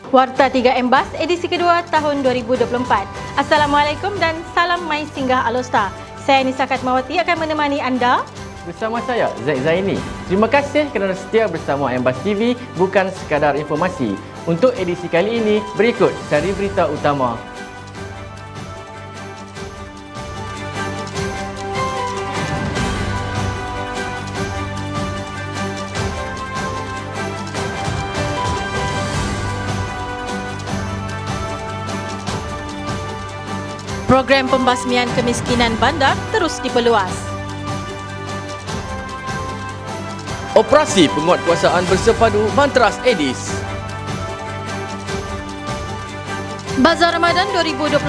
Warta 3 Embas edisi kedua tahun 2024. Assalamualaikum dan salam mai singgah Alostar. Saya Nisa Katmawati akan menemani anda bersama saya Zaid Zaini. Terima kasih kerana setia bersama Embas TV, bukan sekadar informasi. Untuk edisi kali ini, berikut sari berita utama. Program pembasmian kemiskinan bandar terus diperluas. Operasi penguatkuasaan bersepadu Mantras Edis. Bazar Ramadan 2024,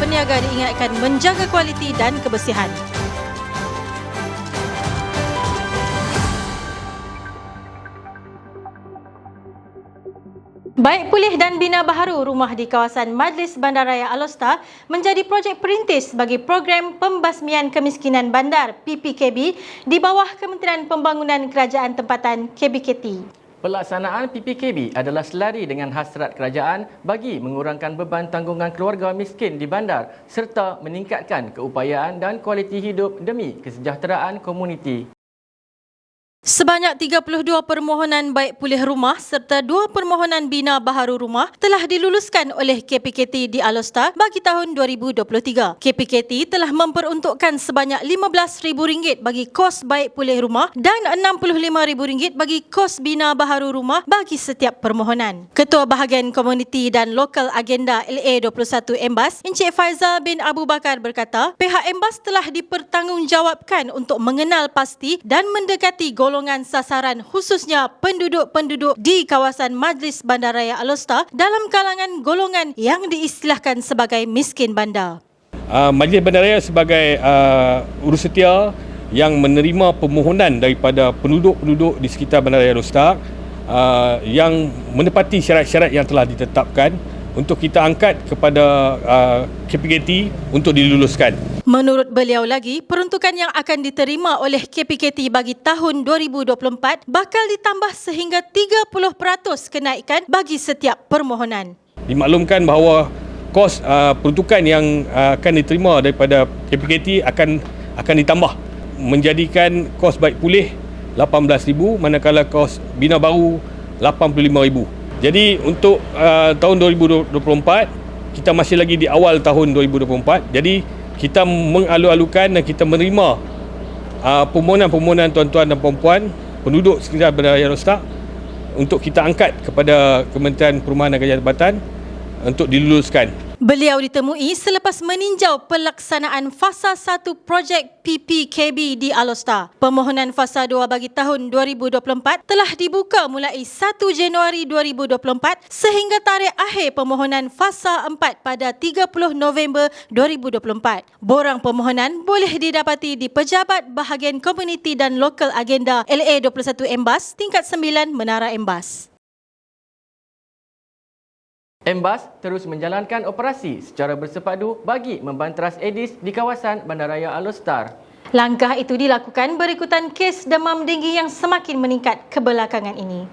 peniaga diingatkan menjaga kualiti dan kebersihan. Baik Pulih dan Bina Baharu rumah di kawasan Majlis Bandaraya Alostar menjadi projek perintis bagi program pembasmian kemiskinan bandar PPKB di bawah Kementerian Pembangunan Kerajaan Tempatan KBKT. Pelaksanaan PPKB adalah selari dengan hasrat kerajaan bagi mengurangkan beban tanggungan keluarga miskin di bandar serta meningkatkan keupayaan dan kualiti hidup demi kesejahteraan komuniti. Sebanyak 32 permohonan baik pulih rumah serta 2 permohonan bina baharu rumah telah diluluskan oleh KPKT di Alostar bagi tahun 2023. KPKT telah memperuntukkan sebanyak RM15,000 bagi kos baik pulih rumah dan RM65,000 bagi kos bina baharu rumah bagi setiap permohonan. Ketua Bahagian Komuniti dan Lokal Agenda LA21 Embas, Encik Faizal bin Abu Bakar berkata, pihak Embas telah dipertanggungjawabkan untuk mengenal pasti dan mendekati golongan sasaran khususnya penduduk-penduduk di kawasan Majlis Bandaraya Alostar dalam kalangan golongan yang diistilahkan sebagai miskin bandar. Majlis Bandaraya sebagai urus setia yang menerima permohonan daripada penduduk-penduduk di sekitar Bandaraya Alostar yang menepati syarat-syarat yang telah ditetapkan untuk kita angkat kepada KPKT untuk diluluskan. Menurut beliau lagi, peruntukan yang akan diterima oleh KPKT bagi tahun 2024 bakal ditambah sehingga 30% kenaikan bagi setiap permohonan. Dimaklumkan bahawa kos peruntukan yang akan diterima daripada KPKT akan ditambah menjadikan kos baik pulih RM18,000 manakala kos bina baru RM85,000. Jadi untuk tahun 2024, kita masih lagi di awal tahun 2024. Jadi kita mengalu-alukan dan kita menerima permohonan-permohonan tuan-tuan dan puan-puan penduduk sekitar Bandaraya Alostar untuk kita angkat kepada Kementerian Perumahan dan Kerajaan Tempatan untuk diluluskan. Beliau ditemui selepas meninjau pelaksanaan fasa 1 projek PPKB di Alostar. Permohonan fasa 2 bagi tahun 2024 telah dibuka mulai 1 Januari 2024 sehingga tarikh akhir permohonan fasa 4 pada 30 November 2024. Borang permohonan boleh didapati di Pejabat Bahagian Komuniti dan Lokal Agenda LA21 Embas, tingkat 9 Menara Embas. Embas terus menjalankan operasi secara bersepadu bagi membantras Edis di kawasan Bandaraya Alostar. Langkah itu dilakukan berikutan kes demam denggi yang semakin meningkat kebelakangan ini.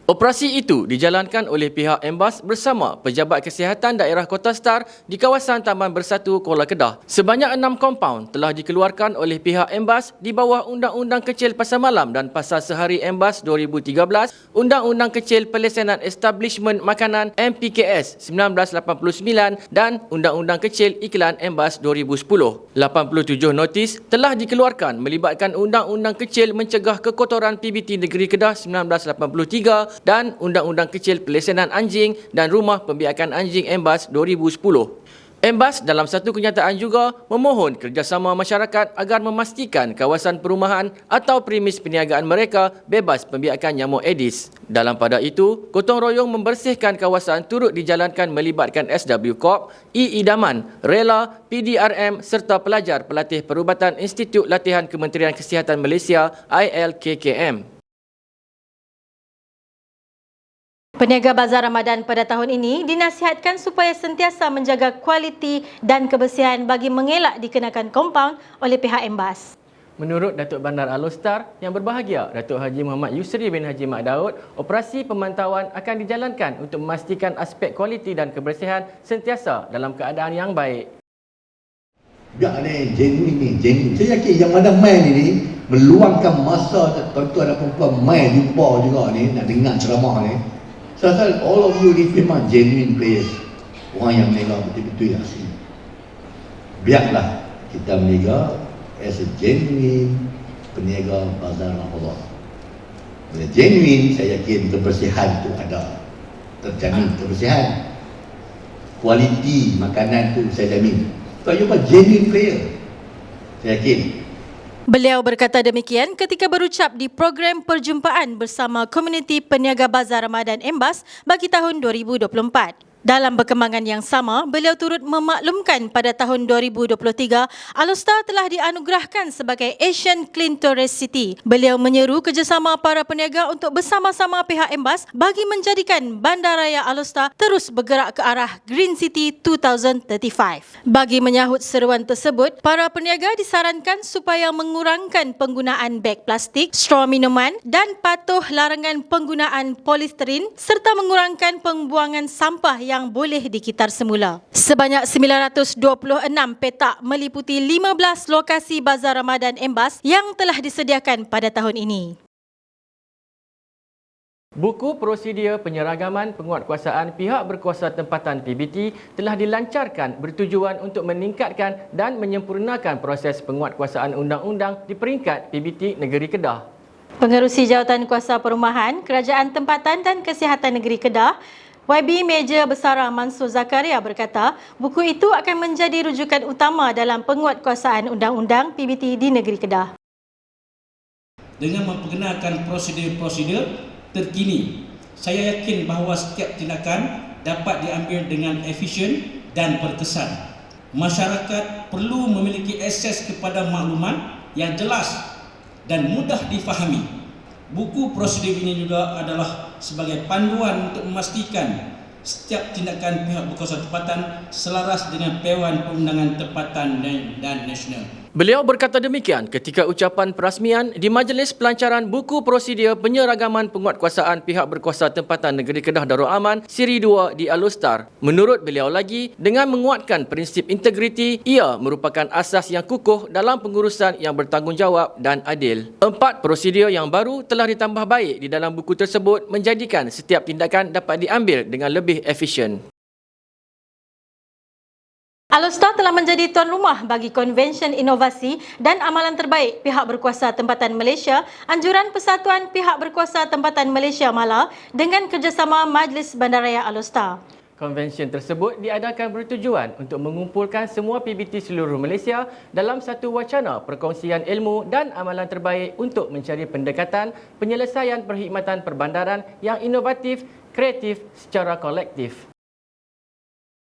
Operasi itu dijalankan oleh pihak Embas bersama Pejabat Kesihatan Daerah Kota Star di kawasan Taman Bersatu Kuala Kedah. Sebanyak 6 kompaun telah dikeluarkan oleh pihak Embas di bawah Undang-Undang Kecil Pasar Malam dan Pasar Sehari Embas 2013, Undang-Undang Kecil Pelesenan Establishment Makanan MPKS 1989 dan Undang-Undang Kecil Iklan Embas 2010. 87 notis telah dikeluarkan melibatkan Undang-Undang Kecil Mencegah Kekotoran PBT Negeri Kedah 1983 dan Undang-Undang Kecil Pelesenan Anjing dan Rumah Pembiakan Anjing Embas 2010. Embas dalam satu kenyataan juga memohon kerjasama masyarakat agar memastikan kawasan perumahan atau premis perniagaan mereka bebas pembiakan nyamuk Edis. Dalam pada itu, gotong royong membersihkan kawasan turut dijalankan melibatkan SW Corp, Idaman, Rela, PDRM serta pelajar pelatih perubatan Institut Latihan Kementerian Kesihatan Malaysia ILKKM. Peniaga Bazar Ramadan pada tahun ini dinasihatkan supaya sentiasa menjaga kualiti dan kebersihan bagi mengelak dikenakan kompaun oleh pihak Embas. Menurut Datuk Bandar Alostar yang berbahagia, Datuk Haji Muhammad Yusri bin Haji Mak Daud, operasi pemantauan akan dijalankan untuk memastikan aspek kualiti dan kebersihan sentiasa dalam keadaan yang baik. Biar ni genuine ni, genuine. Saya yakin yang mana main ni meluangkan masa, tuan-tuan dan perempuan main jumpa juga ni, nak dengar ceramah ni. Saya rasa all of you ni memang genuine players. Orang yang meniaga betul-betul yang asli. Biarlah kita meniaga as a genuine peniaga bazar Allah. Bila genuine, saya yakin kebersihan tu ada. Terjamin kebersihan. Kualiti makanan tu saya jamin. So, you are genuine player. Saya yakin. Beliau berkata demikian ketika berucap di program perjumpaan bersama komuniti peniaga Bazar Ramadan Embas bagi tahun 2024. Dalam perkembangan yang sama, beliau turut memaklumkan pada tahun 2023, Alostar telah dianugerahkan sebagai Asian Clean Tourist City. Beliau menyeru kerjasama para peniaga untuk bersama-sama pihak Embas bagi menjadikan Bandaraya Alostar terus bergerak ke arah Green City 2035. Bagi menyahut seruan tersebut, para peniaga disarankan supaya mengurangkan penggunaan beg plastik, straw minuman dan patuh larangan penggunaan polisterin serta mengurangkan pembuangan sampah yang boleh dikitar semula. Sebanyak 926 petak meliputi 15 lokasi Bazar Ramadan Embas yang telah disediakan pada tahun ini. Buku prosedur penyeragaman penguatkuasaan pihak berkuasa tempatan PBT telah dilancarkan bertujuan untuk meningkatkan dan menyempurnakan proses penguatkuasaan undang-undang di peringkat PBT Negeri Kedah. Pengerusi Jawatan Kuasa Perumahan, Kerajaan Tempatan dan Kesihatan Negeri Kedah, YB Meja Besara Mansur Zakaria berkata, buku itu akan menjadi rujukan utama dalam penguatkuasaan undang-undang PBT di negeri Kedah. Dengan memperkenalkan prosedur-prosedur terkini, saya yakin bahawa setiap tindakan dapat diambil dengan efisien dan berkesan. Masyarakat perlu memiliki akses kepada maklumat yang jelas dan mudah difahami. Buku prosedur ini juga adalah sebagai panduan untuk memastikan setiap tindakan pihak berkuasa tempatan selaras dengan Dewan Perundangan Tempatan dan Nasional. Beliau berkata demikian ketika ucapan perasmian di Majlis Pelancaran Buku Prosedur Penyeragaman Penguatkuasaan Pihak Berkuasa Tempatan Negeri Kedah Darul Aman Siri 2 di Alostar. Menurut beliau lagi, dengan menguatkan prinsip integriti, ia merupakan asas yang kukuh dalam pengurusan yang bertanggungjawab dan adil. 4 prosedur yang baru telah ditambah baik di dalam buku tersebut menjadikan setiap tindakan dapat diambil dengan lebih efisien. Alostar telah menjadi tuan rumah bagi Konvensyen Inovasi dan Amalan Terbaik Pihak Berkuasa Tempatan Malaysia, Anjuran Persatuan Pihak Berkuasa Tempatan Malaysia Mala dengan kerjasama Majlis Bandaraya Alostar. Konvensyen tersebut diadakan bertujuan untuk mengumpulkan semua PBT seluruh Malaysia dalam satu wacana perkongsian ilmu dan amalan terbaik untuk mencari pendekatan penyelesaian perkhidmatan perbandaran yang inovatif, kreatif secara kolektif.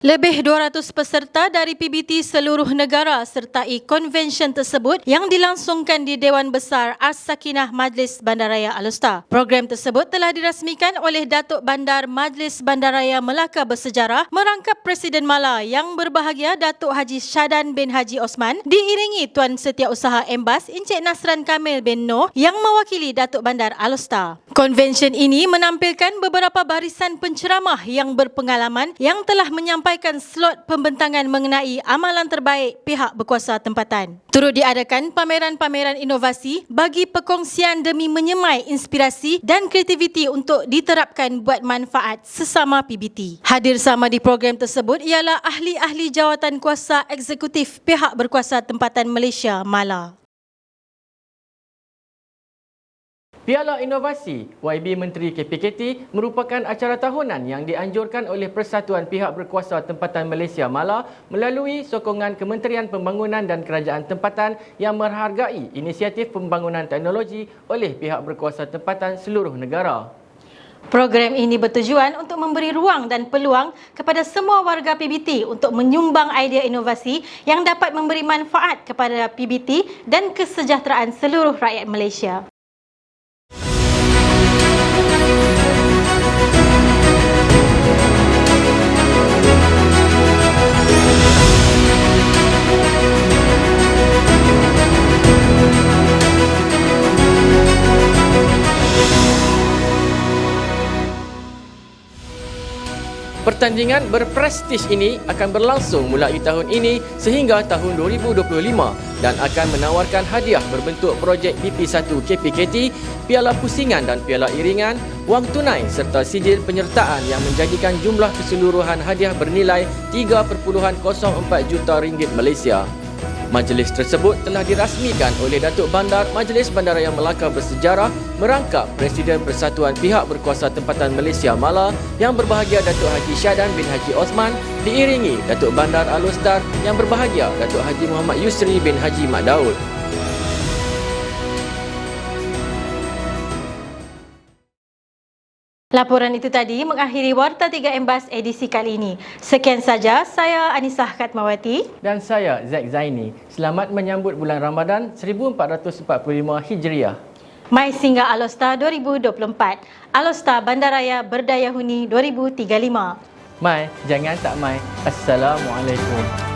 Lebih 200 peserta dari PBT seluruh negara sertai konvensyen tersebut yang dilangsungkan di Dewan Besar As-Sakinah Majlis Bandaraya Alostar. Program tersebut telah dirasmikan oleh Datuk Bandar Majlis Bandaraya Melaka Bersejarah merangkap Presiden Mala yang berbahagia Datuk Haji Syadan bin Haji Osman diiringi Tuan Setiausaha Embas Encik Nasran Kamil bin Noh yang mewakili Datuk Bandar Alostar. Konvensyen ini menampilkan beberapa barisan penceramah yang berpengalaman yang telah menyampaikan slot pembentangan mengenai amalan terbaik pihak berkuasa tempatan. Turut diadakan pameran-pameran inovasi bagi perkongsian demi menyemai inspirasi dan kreativiti untuk diterapkan buat manfaat sesama PBT. Hadir sama di program tersebut ialah ahli-ahli jawatan kuasa eksekutif pihak berkuasa tempatan Malaysia Mala. Piala Inovasi YB Menteri KPKT merupakan acara tahunan yang dianjurkan oleh Persatuan Pihak Berkuasa Tempatan Malaysia Mala melalui sokongan Kementerian Pembangunan dan Kerajaan Tempatan yang menghargai inisiatif pembangunan teknologi oleh pihak berkuasa tempatan seluruh negara. Program ini bertujuan untuk memberi ruang dan peluang kepada semua warga PBT untuk menyumbang idea inovasi yang dapat memberi manfaat kepada PBT dan kesejahteraan seluruh rakyat Malaysia. Pertandingan berprestij ini akan berlangsung mulai tahun ini sehingga tahun 2025 dan akan menawarkan hadiah berbentuk projek PP1 KPKT, piala pusingan dan piala iringan, wang tunai serta sijil penyertaan yang menjadikan jumlah keseluruhan hadiah bernilai 3.04 juta ringgit Malaysia. Majlis tersebut telah dirasmikan oleh Datuk Bandar Majlis Bandaraya Melaka Bersejarah merangkap Presiden Persatuan Pihak Berkuasa Tempatan Malaysia Mala yang berbahagia Datuk Haji Syadan bin Haji Osman diiringi Datuk Bandar Alostar yang berbahagia Datuk Haji Muhammad Yusri bin Haji Mat Daud. Laporan itu tadi mengakhiri Warta 3 Embas edisi kali ini. Sekian saja, saya Anisah Katmawati. Dan saya Zack Zaini. Selamat menyambut bulan Ramadan 1445 Hijriah. Mai Singgah Alostar 2024. Alostar Bandaraya Berdaya Huni 2035. Mai, jangan tak mai. Assalamualaikum.